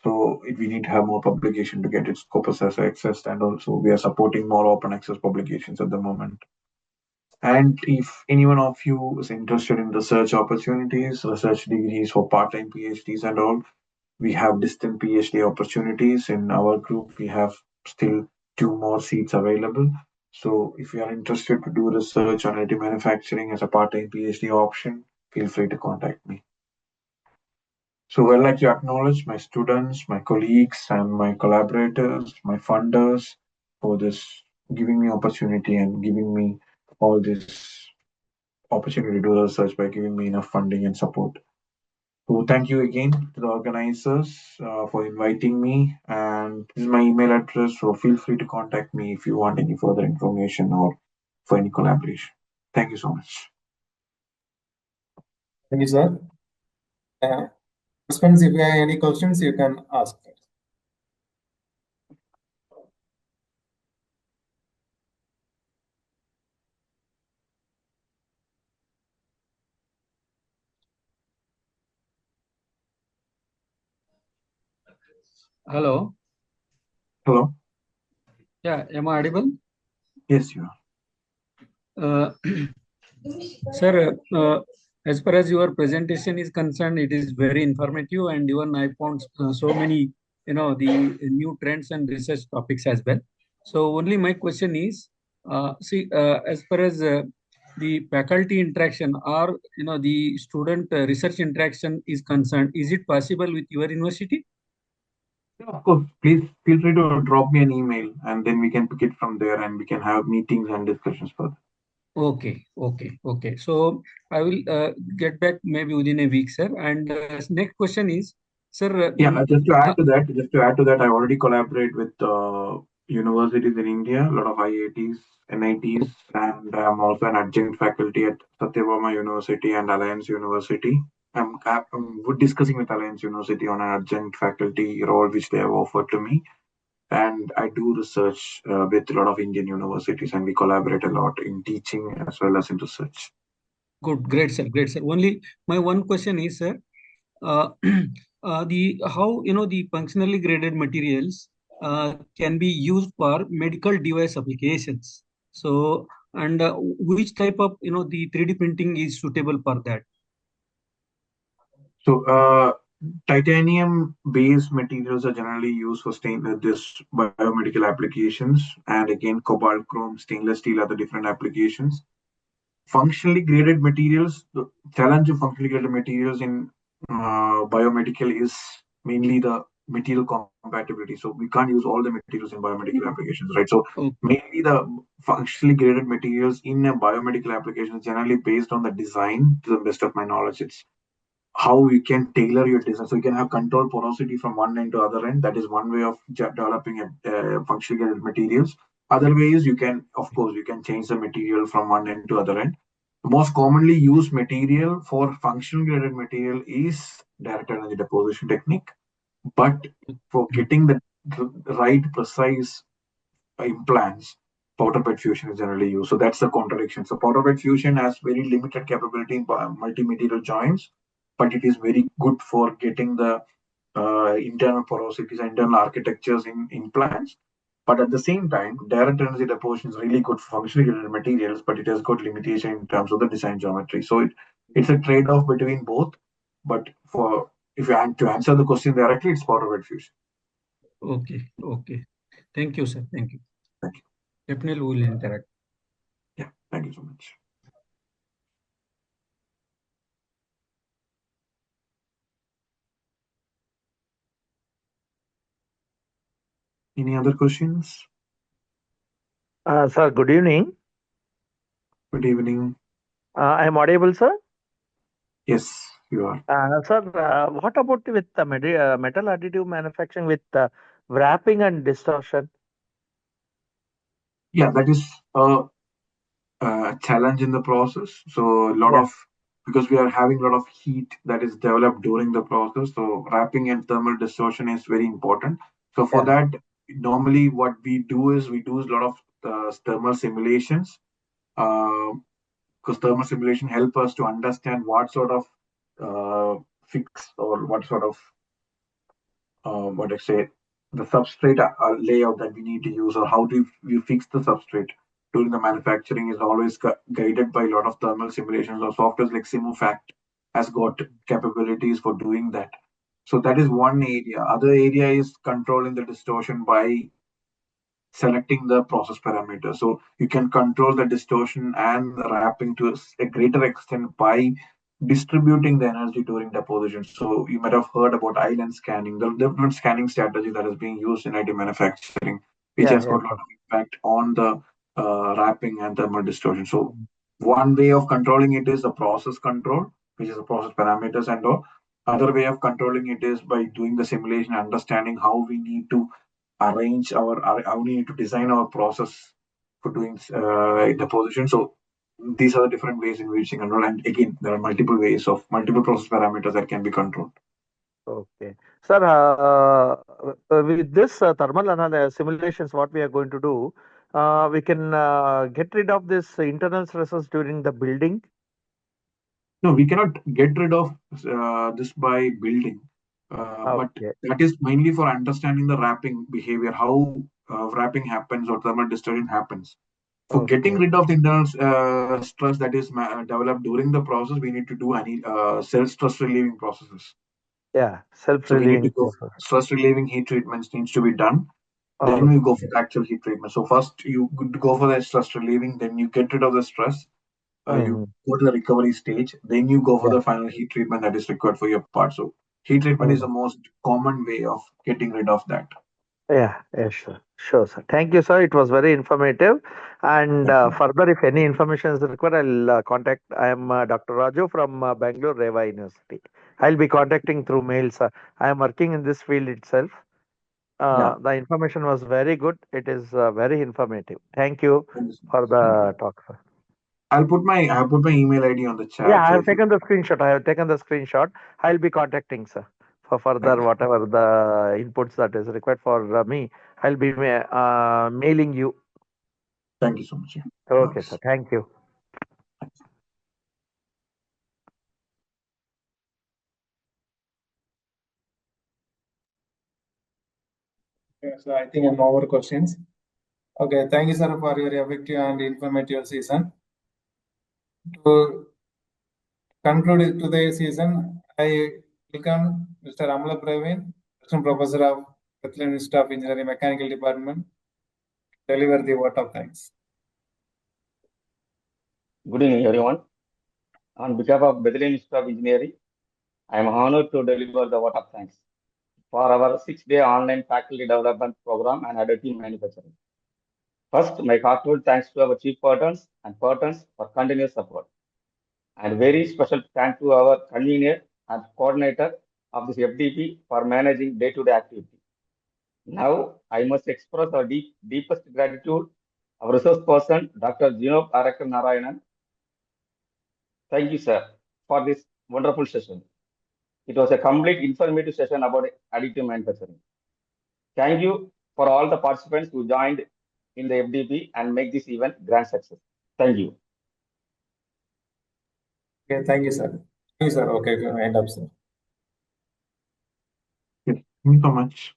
So we need to have more publication to get it Scopus as access, and also we are supporting more open access publications at the moment. And if anyone of you is interested in research opportunities, research degrees for part-time PhDs and all, we have distant PhD opportunities. In our group, we have still 2 more seats available. So if you are interested to do research on additive manufacturing as a part-time PhD option, feel free to contact me. So I'd like to acknowledge my students, my colleagues, and my collaborators, my funders for this giving me opportunity and giving me all this opportunity to do research by giving me enough funding and support. So thank you again to the organizers for inviting me. And this is my email address. So feel free to contact me if you want any further information or for any collaboration. Thank you so much. Thank you, sir. Participants, if you have any questions, you can ask. Hello. Hello. Yeah, am I audible? Yes, you are. Sir, as far as your presentation is concerned, it is very informative, and even I found so many, the new trends and research topics as well. So only my question is, as far as the faculty interaction or the student research interaction is concerned, is it possible with your university? Yeah, of course. Please feel free to drop me an email, and then we can pick it from there, and we can have meetings and discussions further. Okay. So I will get back maybe within a week, sir. And next question is, sir. Just to add to that, I already collaborate with universities in India, a lot of IITs, NITs, and I'm also an adjunct faculty at Satyabama University and Alliance University. I'm discussing with Alliance University on an adjunct faculty role which they have offered to me. And I do research with a lot of Indian universities, and we collaborate a lot in teaching as well as in research. Good, great, sir. Only my one question is, sir, the how the functionally graded materials can be used for medical device applications. So, and which type of the 3D printing is suitable for that? So titanium-based materials are generally used for this biomedical applications, and again, cobalt, chrome, stainless steel are the different applications. Functionally graded materials, the challenge of functionally graded materials in biomedical is mainly the material compatibility. So we can't use all the materials in biomedical applications, right? So Okay. mainly the functionally graded materials in a biomedical application is generally based on the design. To the best of my knowledge, it's how you can tailor your design. So you can have control porosity from one end to other end. That is one way of developing a functionally graded materials. Other way is you can, of course, you can change the material from one end to other end. The most commonly used material for functional graded material is direct energy deposition technique. But for getting the right precise implants, powder bed fusion is generally used. So that's the contradiction. So powder bed fusion has very limited capability in multi-material joints, but it is very good for getting the internal porosities, internal architectures in implants. But at the same time, direct energy deposition is really good for functionally graded materials, but it has got limitation in terms of the design geometry. So it's a trade-off between both. But for if you had to answer the question directly, it's powder bed fusion. Okay. Okay. Thank you, sir. Thank you. Thank you. Definitely we'll interact. Yeah, thank you so much. Any other questions? Sir, good evening. Good evening. I am audible, sir. Yes, you are. Sir, what about with the metal additive manufacturing with wrapping and distortion? Yeah, that is a challenge in the process. So a lot Yeah. of because we are having a lot of heat that is developed during the process. So wrapping and thermal distortion is very important. So for Yeah. that, normally what we do is we do a lot of thermal simulations. Because thermal simulation help us to understand what sort of fix or what sort of what I say, the substrate layout that we need to use, or how do we fix the substrate during the manufacturing is always guided by a lot of thermal simulations or softwares like Simufact has got capabilities for doing that. So that is one area. Other area is controlling the distortion by selecting the process parameters. So you can control the distortion and the wrapping to a greater extent by distributing the energy during deposition. So you might have heard about island scanning, the different scanning strategy that is being used in additive manufacturing, which Yeah. has got a lot of impact on the wrapping and thermal distortion. So one way of controlling it is the process control, which is the process parameters and all. Other way of controlling it is by doing the simulation, understanding how we need to arrange how we need to design our process for doing deposition. So these are the different ways in which you control. And again, there are multiple ways of multiple process parameters that can be controlled. Okay. Sir, with this thermal simulations, what we are going to do, we can get rid of this internal stresses during the building. No, we cannot get rid of this by building, but Okay. that is mainly for understanding the wrapping behavior, how wrapping happens or thermal distortion happens. For getting Okay. rid of the internal stress that is developed during the process, we need to do any self-stress relieving processes. Yeah. So we need to Self-relieving go process. stress relieving heat treatments needs to be done. Then we go for the actual heat treatment. So first you go for the stress relieving, then you get rid of the stress. You go to the recovery stage, then you go for Yeah. the final heat treatment that is required for your part. So heat treatment is the most common way of getting rid of that. Yeah, sure. Sure, sir. Thank you, sir. It was very informative. And further, if any information is required, I'll contact. I am Dr. Raju from Bangalore Reva University. I'll be contacting through mail, sir. I am working in this field itself. The information was very good. It is very informative. Thank you for the talk, sir. I'll put my email ID on the chat. Yeah, I have taken the screenshot. I have taken the screenshot. I'll be contacting, sir, for further whatever the inputs that is required for me. I'll be mailing you. Thank you so much. Okay, sir. Thank you. Okay, so I think no more questions. Okay, thank you, sir, for your effective and informative session. To conclude today's session, I welcome Mr. Amla Praveen, Assistant Professor of Bethlahem Institute of Engineering Mechanical Department, deliver the vote of thanks. Good evening, everyone. On behalf of Bethlahem Institute of Engineering, I am honored to deliver the vote of thanks for our 6-day online faculty development program and additive manufacturing. First, my heartfelt thanks to our chief patrons and patrons for continuous support. And very special thanks to our convener and coordinator of this FDP for managing day-to-day activity. Now, I must express our deepest gratitude our resource person, Dr. Jinob Arakar Narayanan. Thank you, sir, for this wonderful session. It was a complete informative session about additive manufacturing. Thank you for all the participants who joined in the FDP and make this event grand success. Thank you. Okay, thank you, sir. Thank you, sir. Okay, end up, sir. Yes, thank you so much.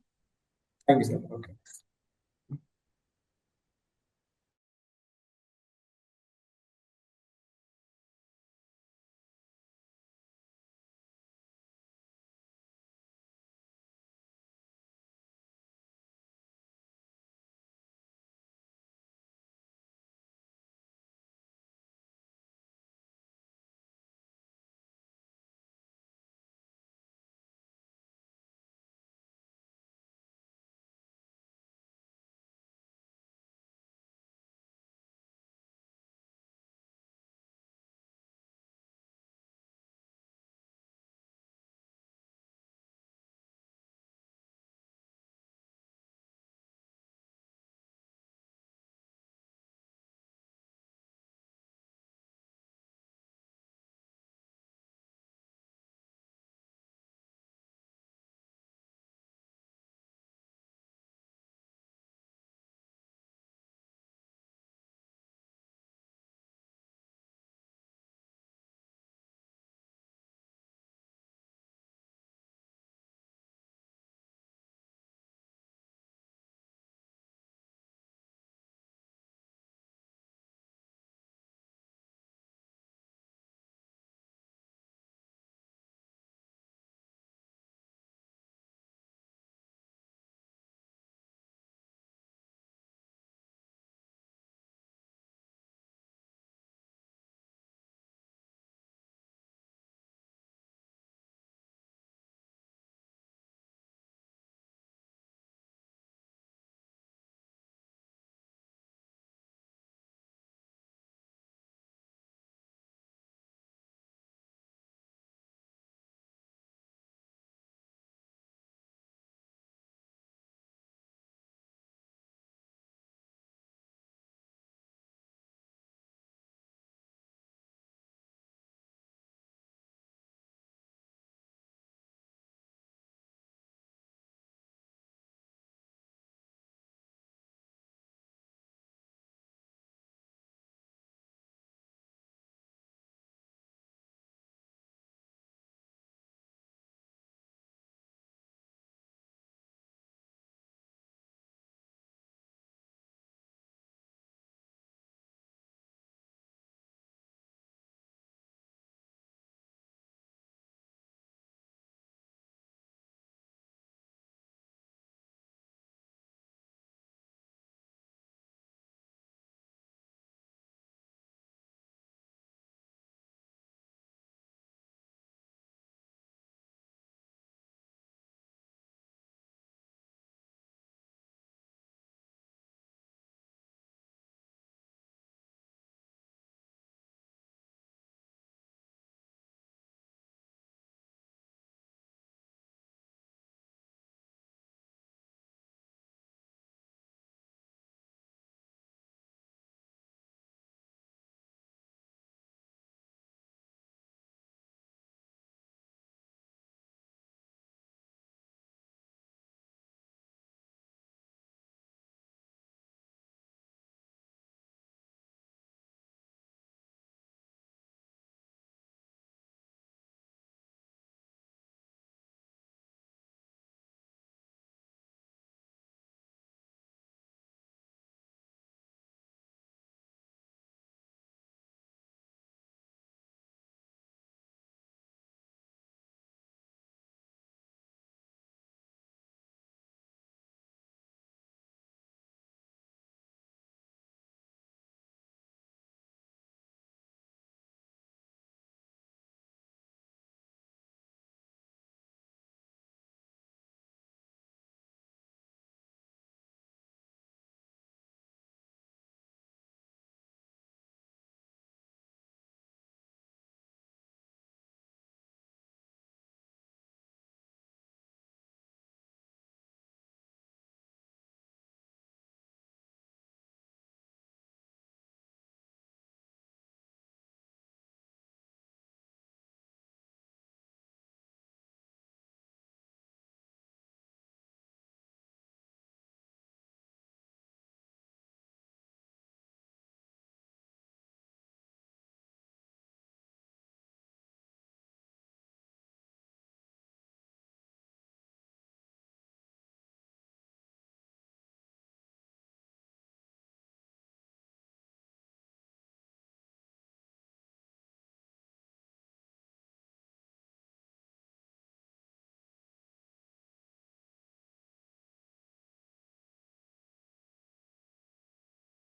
Thank you, sir. Okay.